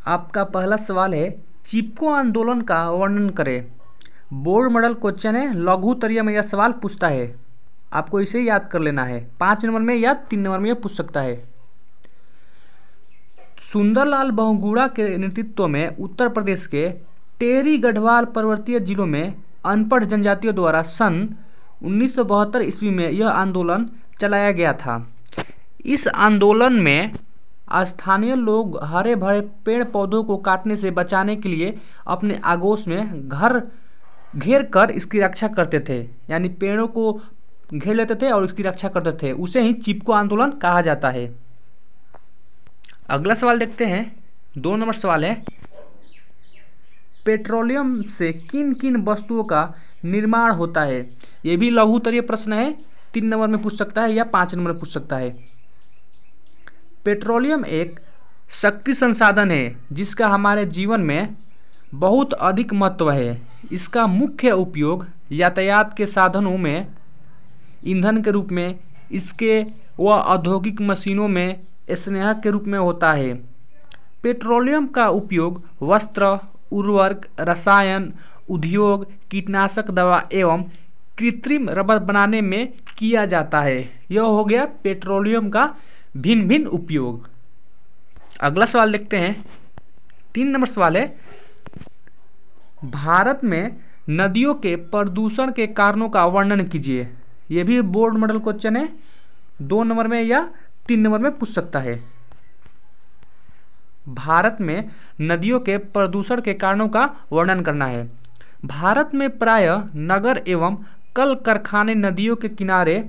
आपका पहला सवाल है, चिपको आंदोलन का वर्णन करें। बोर्ड मॉडल क्वेश्चन है, लघु उत्तरीय में यह सवाल पूछता है। आपको इसे याद कर लेना है, 5 नंबर में या 3 नंबर में यह पूछ सकता है। सुंदरलाल बहुगुणा के नेतृत्व में उत्तर प्रदेश के टेरी गढ़वाल पर्वतीय जिलों में अनपढ़ जनजातियों द्वारा सन 1972 ईस्वी में यह आंदोलन चलाया गया था। इस आंदोलन में स्थानीय लोग हरे भरे पेड़ पौधों को काटने से बचाने के लिए अपने आगोश में घर घेर कर इसकी रक्षा करते थे, यानी पेड़ों को घेर लेते थे और इसकी रक्षा करते थे। उसे ही चिपको आंदोलन कहा जाता है। अगला सवाल देखते हैं, 2 नंबर सवाल है, पेट्रोलियम से किन किन वस्तुओं का निर्माण होता है। ये भी लघु उत्तरीय प्रश्न है, 3 नंबर में पूछ सकता है या 5 नंबर में पूछ सकता है। पेट्रोलियम एक शक्ति संसाधन है जिसका हमारे जीवन में बहुत अधिक महत्व है। इसका मुख्य उपयोग यातायात के साधनों में ईंधन के रूप में, इसके व औद्योगिक मशीनों में स्नेहक के रूप में होता है। पेट्रोलियम का उपयोग वस्त्र, उर्वरक, रसायन, उद्योग, कीटनाशक दवा एवं कृत्रिम रबर बनाने में किया जाता है। यह हो गया पेट्रोलियम का भिन्न भिन्न उपयोग। अगला सवाल देखते हैं, 3 नंबर सवाल है, भारत में नदियों के प्रदूषण के कारणों का वर्णन कीजिए। यह भी बोर्ड मॉडल क्वेश्चन है, 2 नंबर में या 3 नंबर में पूछ सकता है। भारत में नदियों के प्रदूषण के कारणों का वर्णन करना है। भारत में प्रायः नगर एवं कल कारखाने नदियों के किनारे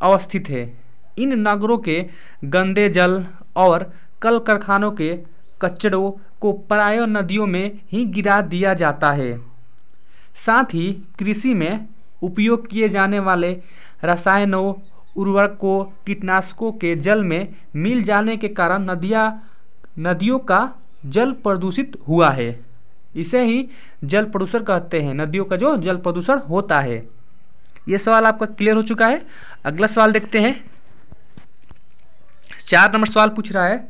अवस्थित है। इन नगरों के गंदे जल और कल कारखानों के कचड़ों को प्रायः नदियों में ही गिरा दिया जाता है। साथ ही कृषि में उपयोग किए जाने वाले रसायनों, उर्वरकों, कीटनाशकों के जल में मिल जाने के कारण नदियों का जल प्रदूषित हुआ है। इसे ही जल प्रदूषण कहते हैं, नदियों का जो जल प्रदूषण होता है। ये सवाल आपका क्लियर हो चुका है। अगला सवाल देखते हैं, 4 नंबर सवाल पूछ रहा है,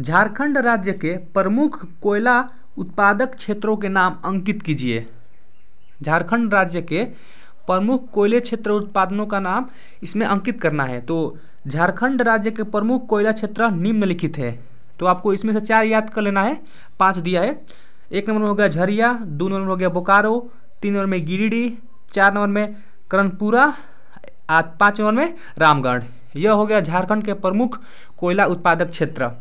झारखंड राज्य के प्रमुख कोयला उत्पादक क्षेत्रों के नाम अंकित कीजिए। झारखंड राज्य के प्रमुख कोयले क्षेत्र उत्पादनों का नाम इसमें अंकित करना है। तो झारखंड राज्य के प्रमुख कोयला क्षेत्र निम्नलिखित है। तो आपको इसमें से 4 याद कर लेना है, 5 दिया है। 1 नंबर में हो गया झरिया, 2 नंबर में हो गया बोकारो, 3 नंबर में गिरिडीह, 4 नंबर में कर्णपुरा, 5 नंबर में रामगढ़। यह हो गया झारखंड के प्रमुख कोयला उत्पादक क्षेत्र।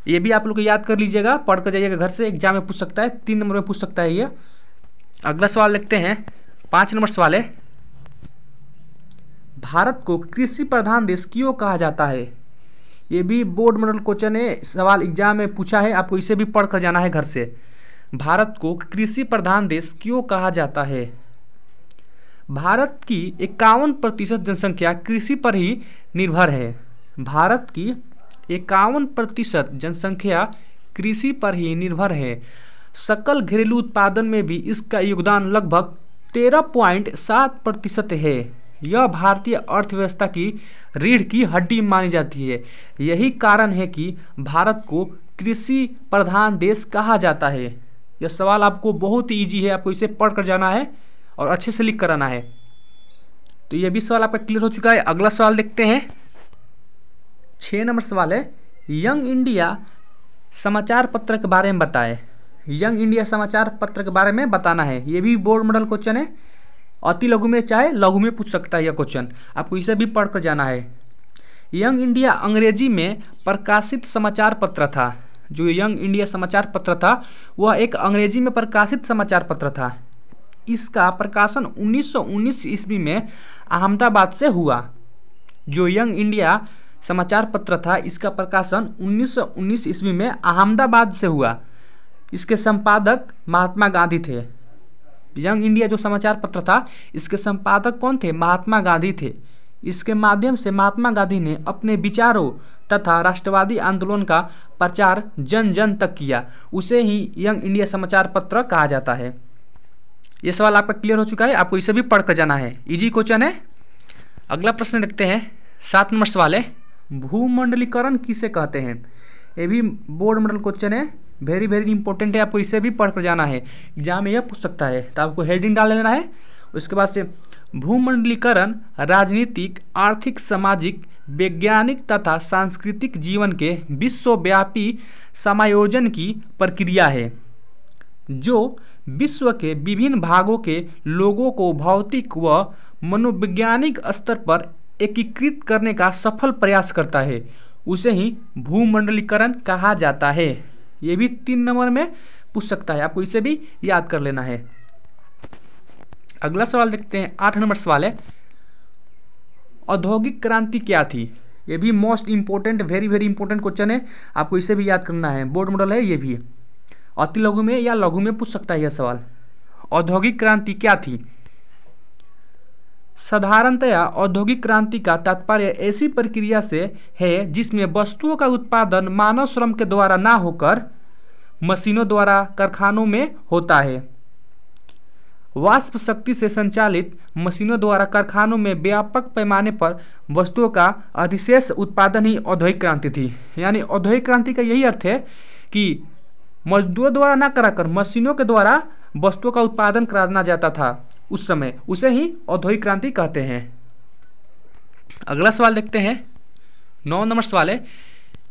ये भी आप लोग याद कर लीजिएगा, पढ़ कर जाइएगा घर से, एग्जाम में पूछ सकता है, 3 नंबर में पूछ सकता है ये। अगला सवाल देखते हैं, 5 नंबर सवाल है, भारत को कृषि प्रधान देश क्यों कहा जाता है। ये भी बोर्ड मॉडल क्वेश्चन है, सवाल एग्जाम में पूछा है, आपको इसे भी पढ़ कर जाना है घर से। भारत को कृषि प्रधान देश क्यों कहा जाता है। भारत की 51% जनसंख्या कृषि पर ही निर्भर है। भारत की 51% जनसंख्या कृषि पर ही निर्भर है। सकल घरेलू उत्पादन में भी इसका योगदान लगभग 13.7% है। यह भारतीय अर्थव्यवस्था की रीढ़ की हड्डी मानी जाती है। यही कारण है कि भारत को कृषि प्रधान देश कहा जाता है। यह सवाल आपको बहुत ही ईजी है, आपको इसे पढ़ कर जाना है और अच्छे से लिख कर आना है। तो यह भी सवाल आपका क्लियर हो चुका है। अगला सवाल देखते हैं, 6 नंबर सवाल है, यंग इंडिया समाचार पत्र के बारे में बताएं। यंग इंडिया समाचार पत्र के बारे में बताना है। ये भी बोर्ड मॉडल क्वेश्चन है, अति लघु में चाहे लघु में पूछ सकता है यह क्वेश्चन, आपको इसे भी पढ़ कर जाना है। यंग इंडिया अंग्रेजी में प्रकाशित समाचार पत्र था। जो यंग इंडिया समाचार पत्र था वह एक अंग्रेजी में प्रकाशित समाचार पत्र था। इसका प्रकाशन 1919 ईस्वी में अहमदाबाद से हुआ। जो यंग इंडिया समाचार पत्र था इसका प्रकाशन 1919 ईस्वी में अहमदाबाद से हुआ। इसके संपादक महात्मा गांधी थे। यंग इंडिया जो समाचार पत्र था इसके संपादक कौन थे, महात्मा गांधी थे। इसके माध्यम से महात्मा गांधी ने अपने विचारों तथा राष्ट्रवादी आंदोलन का प्रचार जन जन तक किया। उसे ही यंग इंडिया समाचार पत्र कहा जाता है। ये सवाल आपका क्लियर हो चुका है, आपको इसे भी पढ़ कर जाना है, इजी क्वेश्चन है। अगला प्रश्न देखते हैं, 7 नंबर सवाल है, भूमंडलीकरण किसे कहते हैं। ये भी बोर्ड मॉडल क्वेश्चन है, वेरी वेरी इंपॉर्टेंट है, आपको इसे भी पढ़ कर जाना है, एग्जाम में यह पूछ सकता है। तो आपको हेडिंग डाल लेना है। उसके बाद से भूमंडलीकरण राजनीतिक, आर्थिक, सामाजिक, वैज्ञानिक तथा सांस्कृतिक जीवन के विश्वव्यापी समायोजन की प्रक्रिया है जो विश्व के विभिन्न भागों के लोगों को भौतिक व मनोवैज्ञानिक स्तर पर एकीकृत करने का सफल प्रयास करता है, उसे ही भूमंडलीकरण कहा जाता है। ये भी 3 नंबर में पूछ सकता है, आपको इसे भी याद कर लेना है। अगला सवाल देखते हैं, 8 नंबर सवाल है, औद्योगिक क्रांति क्या थी? ये भी most important, very very important question है, आपको इसे भी याद करना है। बोर्ड मॉडल है ये भी, अति लघु में या लघु में पूछ सकता है यह सवाल। औद्योगिक क्रांति क्या थी? साधारणतया औद्योगिक क्रांति का तात्पर्य ऐसी प्रक्रिया से है जिसमें वस्तुओं का उत्पादन मानव श्रम के द्वारा ना होकर मशीनों द्वारा कारखानों में होता है। वाष्प शक्ति से संचालित मशीनों द्वारा कारखानों में व्यापक पैमाने पर वस्तुओं का अधिशेष उत्पादन ही औद्योगिक क्रांति थी। यानी औद्योगिक क्रांति का यही अर्थ है कि मजदूरों द्वारा ना कराकर मशीनों के द्वारा वस्तुओं का उत्पादन कराना जाता था उस समय, उसे ही औद्योगिक क्रांति कहते हैं। अगला सवाल देखते हैं, 9 नंबर सवाल है,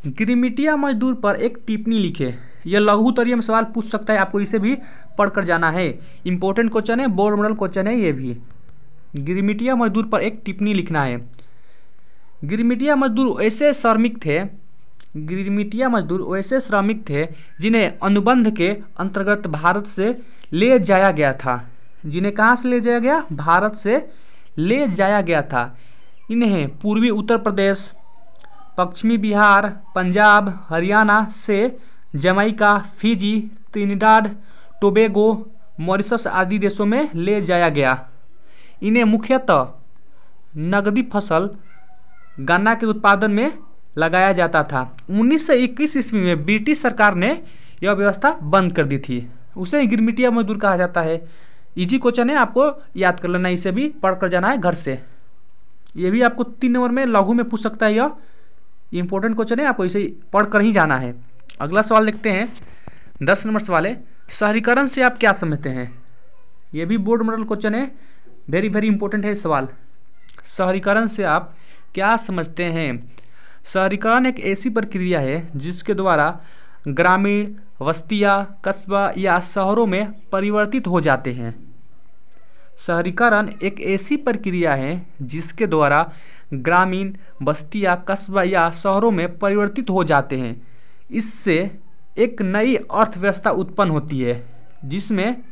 गिरमिटिया मजदूर पर एक टिप्पणी लिखे। यह लघु उत्तरीय में सवाल पूछ सकता है, आपको इसे भी पढ़कर जाना है, इंपॉर्टेंट क्वेश्चन है, बोर्ड मॉडल क्वेश्चन है ये भी। गिरमिटिया मजदूर पर एक टिप्पणी लिखना है। गिरमिटिया मजदूर ऐसे श्रमिक थे, गिरमिटिया मजदूर वैसे श्रमिक थे जिन्हें अनुबंध के अंतर्गत भारत से ले जाया गया था। जिन्हें कहाँ से ले जाया गया? भारत से ले जाया गया था। इन्हें पूर्वी उत्तर प्रदेश, पश्चिमी बिहार, पंजाब, हरियाणा से जमैका, फिजी, त्रिनिडाद टोबैगो, मॉरिशस आदि देशों में ले जाया गया। इन्हें मुख्यतः नकदी फसल गन्ना के उत्पादन में लगाया जाता था। 1921 ईस्वी में ब्रिटिश सरकार ने यह व्यवस्था बंद कर दी थी, उसे गिरमिटिया मजदूर कहा जाता है। इजी क्वेश्चन है, आपको याद कर लेना, इसे भी पढ़ कर जाना है घर से। ये भी आपको 3 नंबर में लघु में पूछ सकता है, यह इंपॉर्टेंट क्वेश्चन है, आपको इसे पढ़ कर ही जाना है। अगला सवाल देखते हैं, 10 नंबर सवाल है, शहरीकरण से आप क्या समझते हैं? ये भी बोर्ड मॉडल क्वेश्चन है, वेरी वेरी इंपॉर्टेंट है सवाल। शहरीकरण से आप क्या समझते हैं? शहरीकरण एक ऐसी प्रक्रिया है जिसके द्वारा ग्रामीण बस्तियाँ, कस्बा या शहरों में परिवर्तित हो जाते हैं। शहरीकरण एक ऐसी प्रक्रिया है जिसके द्वारा ग्रामीण बस्तियाँ, कस्बा या शहरों में परिवर्तित हो जाते हैं। इससे एक नई अर्थव्यवस्था उत्पन्न होती है जिसमें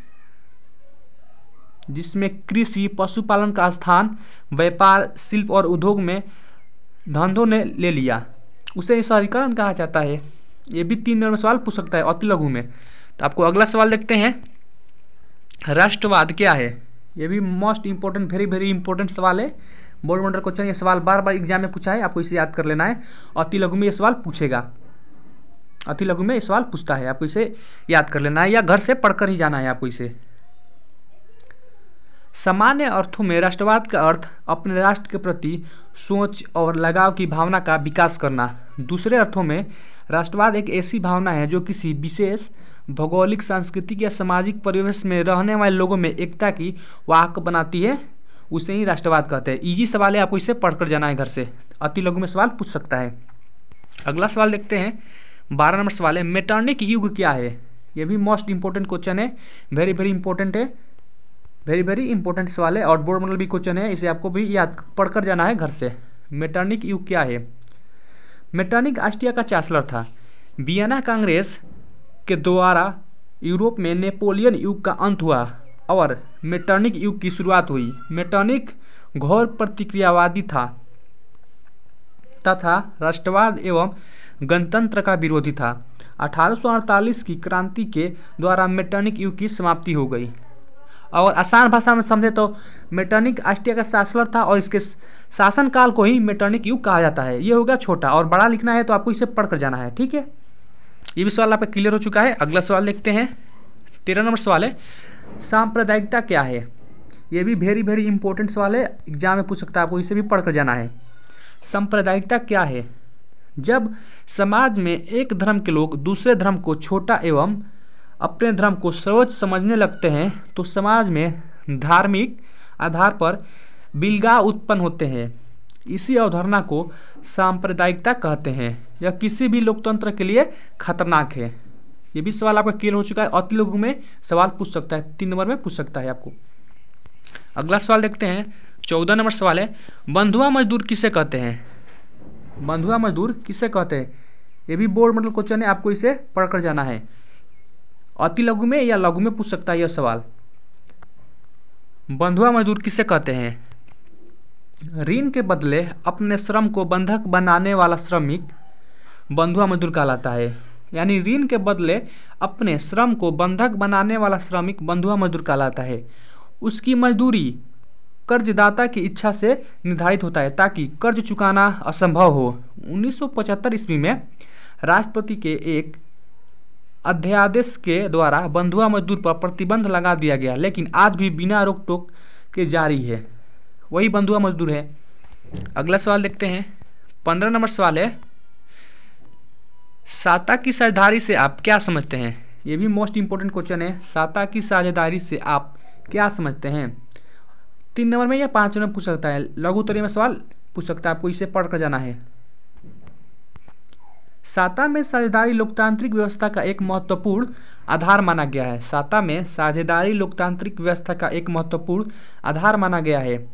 कृषि, पशुपालन का स्थान व्यापार, शिल्प और उद्योग में धंधों ने ले लिया, उसे शहरीकरण कहा जाता है। ये भी 3 नंबर में सवाल पूछ सकता है अति लघु में। तो आपको अगला सवाल देखते हैं, राष्ट्रवाद क्या है? ये भी most important, very very important सवाल है, बोर्ड मॉडल क्वेश्चन। ये सवाल बार बार एग्जाम में पूछा है, आपको इसे याद कर लेना है। अति लघु में ये सवाल पूछेगा, अति लघु में ये सवाल पूछता है, आपको इसे याद कर लेना है या घर से पढ़कर ही जाना है आपको इसे। सामान्य अर्थों में राष्ट्रवाद का अर्थ अपने राष्ट्र के प्रति सोच और लगाव की भावना का विकास करना। दूसरे अर्थों में राष्ट्रवाद एक ऐसी भावना है जो किसी विशेष भौगोलिक, सांस्कृतिक या सामाजिक परिवेश में रहने वाले लोगों में एकता की वाहक बनाती है, उसे ही राष्ट्रवाद कहते हैं। इजी सवाल है, आपको इसे पढ़कर जाना है घर से, अति लघु में सवाल पूछ सकता है। अगला सवाल देखते हैं, 12 नंबर सवाल है, मेटरनिक युग क्या है? ये भी मोस्ट इंपॉर्टेंट क्वेश्चन है, वेरी वेरी इंपॉर्टेंट है, वेरी वेरी इंपॉर्टेंट सवाल है और बोर्ड मॉडल भी क्वेश्चन है, इसे आपको भी याद पढ़कर जाना है घर से। मेटरनिक युग क्या है? मेटरनिक ऑस्ट्रिया का चांसलर था। वियना कांग्रेस के द्वारा यूरोप में नेपोलियन युग का अंत हुआ और मेटरनिक युग की शुरुआत हुई। मेटरनिक घोर प्रतिक्रियावादी था तथा राष्ट्रवाद एवं गणतंत्र का विरोधी था। 1848 की क्रांति के द्वारा मेटरनिक युग की समाप्ति हो गई। और आसान भाषा में समझे तो मेटरनिक ऑस्ट्रिया का चांसलर था और इसके शासनकाल को ही मेटरनिक युग कहा जाता है। ये हो गया छोटा, और बड़ा लिखना है तो आपको इसे पढ़कर जाना है, ठीक है। ये भी सवाल आपका क्लियर हो चुका है। अगला सवाल देखते हैं, 13 नंबर सवाल है, सांप्रदायिकता क्या है? ये भी वेरी वेरी इंपॉर्टेंट सवाल है, एग्जाम में पूछ सकता है, आपको इसे भी पढ़कर जाना है। सांप्रदायिकता क्या है? जब समाज में एक धर्म के लोग दूसरे धर्म को छोटा एवं अपने धर्म को सर्वोच्च समझने लगते हैं तो समाज में धार्मिक आधार पर बिलगाव उत्पन्न होते हैं। इसी अवधारणा को सांप्रदायिकता कहते हैं। यह किसी भी लोकतंत्र के लिए खतरनाक है। ये भी सवाल आपका क्लियर हो चुका है। अति लघु में सवाल पूछ सकता है, 3 नंबर में पूछ सकता है आपको। अगला सवाल देखते हैं, 14 नंबर सवाल है, बंधुआ मजदूर किसे कहते हैं? बंधुआ मजदूर किसे कहते हैं? ये भी बोर्ड मॉडल क्वेश्चन है, आपको इसे पढ़कर जाना है। अति लघु में या लघु में पूछ सकता है यह सवाल। बंधुआ मजदूर किसे कहते हैं? ऋण के बदले अपने श्रम को बंधक बनाने वाला श्रमिक बंधुआ मजदूर कहलाता है। यानी ऋण के बदले अपने श्रम को बंधक बनाने वाला श्रमिक बंधुआ मजदूर कहलाता है। उसकी मजदूरी कर्जदाता की इच्छा से निर्धारित होता है ताकि कर्ज चुकाना असंभव हो। 1975 ईस्वी में राष्ट्रपति के एक अध्यादेश के द्वारा बंधुआ मजदूर पर प्रतिबंध लगा दिया गया, लेकिन आज भी बिना रोक टोक के जारी है। वही बंधुआ मजदूर है। अगला सवाल देखते हैं, 15 नंबर सवाल है, साता की साझेदारी से आप क्या समझते हैं? ये भी मोस्ट इंपोर्टेंट क्वेश्चन है। साता की साझेदारी से आप क्या समझते हैं? 3 नंबर में या 5 नंबर में पूछ सकता है। लघु उत्तरीय में सवाल पूछ सकता है, आपको इसे पढ़ कर जाना है। साता में साझेदारी लोकतांत्रिक व्यवस्था का एक महत्वपूर्ण आधार माना गया है। साता में साझेदारी लोकतांत्रिक व्यवस्था का एक महत्वपूर्ण आधार माना गया है।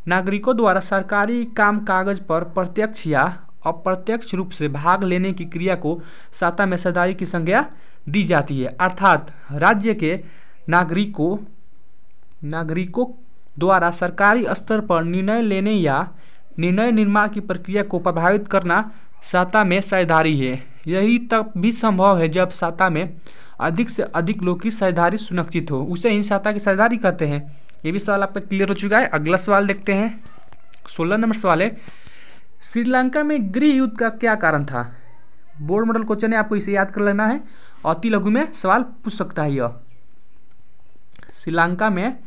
नागरिकों द्वारा सरकारी काम कागज पर प्रत्यक्ष या अप्रत्यक्ष रूप से भाग लेने की क्रिया को साता में साझेदारी की संज्ञा दी जाती है। अर्थात राज्य के नागरिकों द्वारा सरकारी स्तर पर निर्णय लेने या निर्णय निर्माण की प्रक्रिया को प्रभावित करना साता में साझेदारी है। यही तब भी संभव है जब साता में अधिक से अधिक लोग की साझेदारी सुनिश्चित हो, उसे ही साता की साझेदारी कहते हैं। ये भी सवाल आपका क्लियर हो चुका है। अगला सवाल देखते हैं, 16 नंबर सवाल है, श्रीलंका में गृह युद्ध का क्या कारण था? बोर्ड मॉडल क्वेश्चन है, आपको इसे याद कर लेना है। अति लघु में सवाल पूछ सकता है यह। श्रीलंका में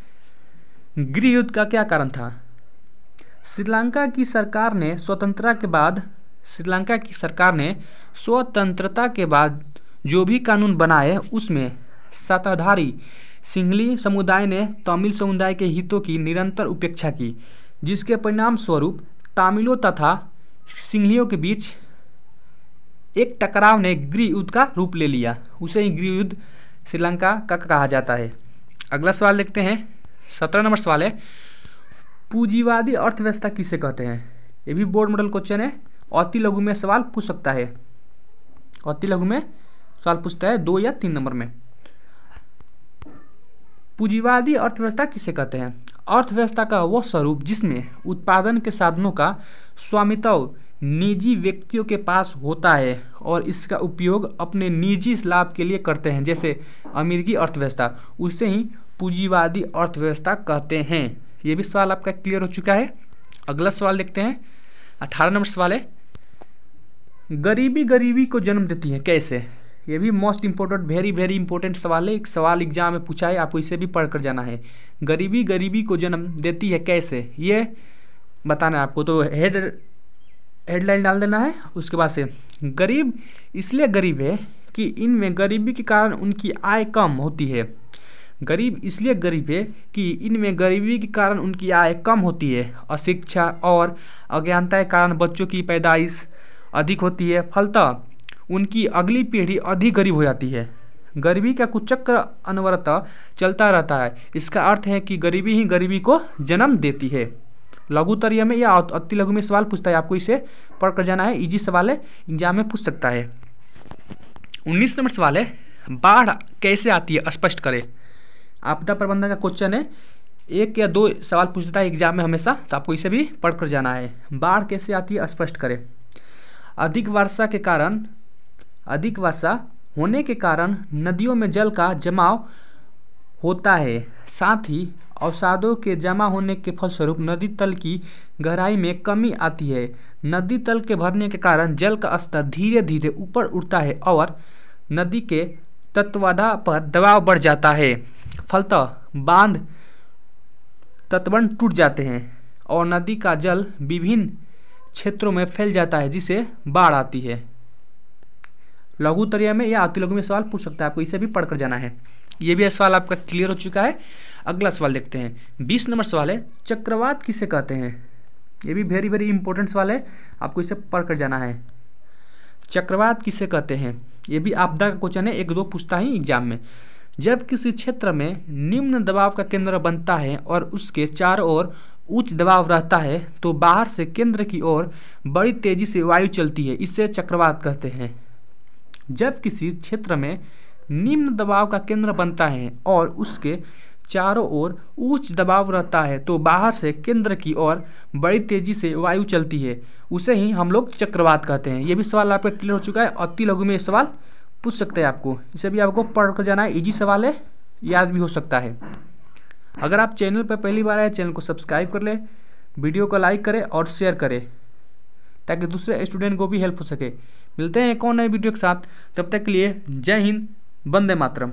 गृह युद्ध का क्या कारण था? श्रीलंका की सरकार ने स्वतंत्रता के बाद जो भी कानून बनाए उसमें सत्ताधारी सिंहली समुदाय ने तमिल समुदाय के हितों की निरंतर उपेक्षा की, जिसके परिणाम स्वरूप तमिलों तथा सिंहलियों के बीच एक टकराव ने गृह युद्ध का रूप ले लिया। उसे ही गृह युद्ध श्रीलंका का कहा जाता है। अगला सवाल देखते हैं, 17 नंबर सवाल है, पूंजीवादी अर्थव्यवस्था किसे कहते हैं? ये भी बोर्ड मॉडल क्वेश्चन है। अति लघु में सवाल पूछ सकता है। अति लघु में सवाल पूछता है 2 या 3 नंबर में। पूंजीवादी अर्थव्यवस्था किसे कहते हैं? अर्थव्यवस्था का वह स्वरूप जिसमें उत्पादन के साधनों का स्वामित्व निजी व्यक्तियों के पास होता है और इसका उपयोग अपने निजी लाभ के लिए करते हैं, जैसे अमेरिकी अर्थव्यवस्था, उसे ही पूंजीवादी अर्थव्यवस्था कहते हैं। ये भी सवाल आपका क्लियर हो चुका है। अगला सवाल देखते हैं, 18 नंबर सवाल है, गरीबी गरीबी को जन्म देती है कैसे? ये भी मोस्ट इंपोर्टेंट वेरी इंपॉर्टेंट सवाल है। एक सवाल एग्जाम में पूछा है, आपको इसे भी पढ़ कर जाना है। गरीबी गरीबी को जन्म देती है कैसे, ये बताना है आपको। तो हेडलाइन डाल देना है। उसके बाद से गरीब इसलिए गरीब है कि इनमें गरीबी के कारण उनकी आय कम होती है। गरीब इसलिए गरीब है कि इनमें गरीबी के कारण उनकी आय कम होती है। अशिक्षा और अज्ञानता के कारण बच्चों की पैदाइश अधिक होती है, फलतः उनकी अगली पीढ़ी अधिक गरीब हो जाती है। गरीबी का कुचक्र अनवरत चलता रहता है। इसका अर्थ है कि गरीबी ही गरीबी को जन्म देती है। लघु उत्तरीय में या अति लघु में सवाल पूछता है, आपको इसे पढ़ कर जाना है। इजी सवाल है, एग्जाम में पूछ सकता है। 19 नंबर सवाल है, बाढ़ कैसे आती है स्पष्ट करें। आपदा प्रबंधन का क्वेश्चन है, 1 या 2 सवाल पूछता है एग्जाम में हमेशा, तो आपको इसे भी पढ़ कर जाना है। बाढ़ कैसे आती है स्पष्ट करें। अधिक वर्षा होने के कारण नदियों में जल का जमाव होता है। साथ ही अवसादों के जमा होने के फलस्वरूप नदी तल की गहराई में कमी आती है। नदी तल के भरने के कारण जल का स्तर धीरे धीरे ऊपर उठता है और नदी के तटबंधों पर दबाव बढ़ जाता है। फलतः बांध तटबंध टूट जाते हैं और नदी का जल विभिन्न क्षेत्रों में फैल जाता है, जिससे बाढ़ आती है। लघुत्तरीय में या अति लघु में सवाल पूछ सकता है, आपको इसे भी पढ़कर जाना है। ये भी सवाल आपका क्लियर हो चुका है। अगला सवाल देखते हैं, 20 नंबर सवाल है, चक्रवात किसे कहते हैं। ये भी वेरी वेरी इंपॉर्टेंट सवाल है, आपको इसे पढ़कर जाना है। चक्रवात किसे कहते हैं, ये भी आपदा का क्वेश्चन है, 1-2 पूछता ही एग्जाम में। जब किसी क्षेत्र में निम्न दबाव का केंद्र बनता है और उसके चारों ओर उच्च दबाव रहता है तो बाहर से केंद्र की ओर बड़ी तेजी से वायु चलती है, इसे चक्रवात कहते हैं। जब किसी क्षेत्र में निम्न दबाव का केंद्र बनता है और उसके चारों ओर उच्च दबाव रहता है तो बाहर से केंद्र की ओर बड़ी तेजी से वायु चलती है, उसे ही हम लोग चक्रवात कहते हैं। ये भी सवाल आपका क्लियर हो चुका है। अति लघु में ये सवाल पूछ सकते हैं आपको, इसे भी आपको पढ़ कर जाना है, इजी सवाल है, याद भी हो सकता है। अगर आप चैनल पर पहली बार आए, चैनल को सब्सक्राइब कर ले, वीडियो को लाइक करें और शेयर करें ताकि दूसरे स्टूडेंट को भी हेल्प हो सके। मिलते हैं एक और नए वीडियो के साथ, तब तक के लिए जय हिंद, वंदे मातरम।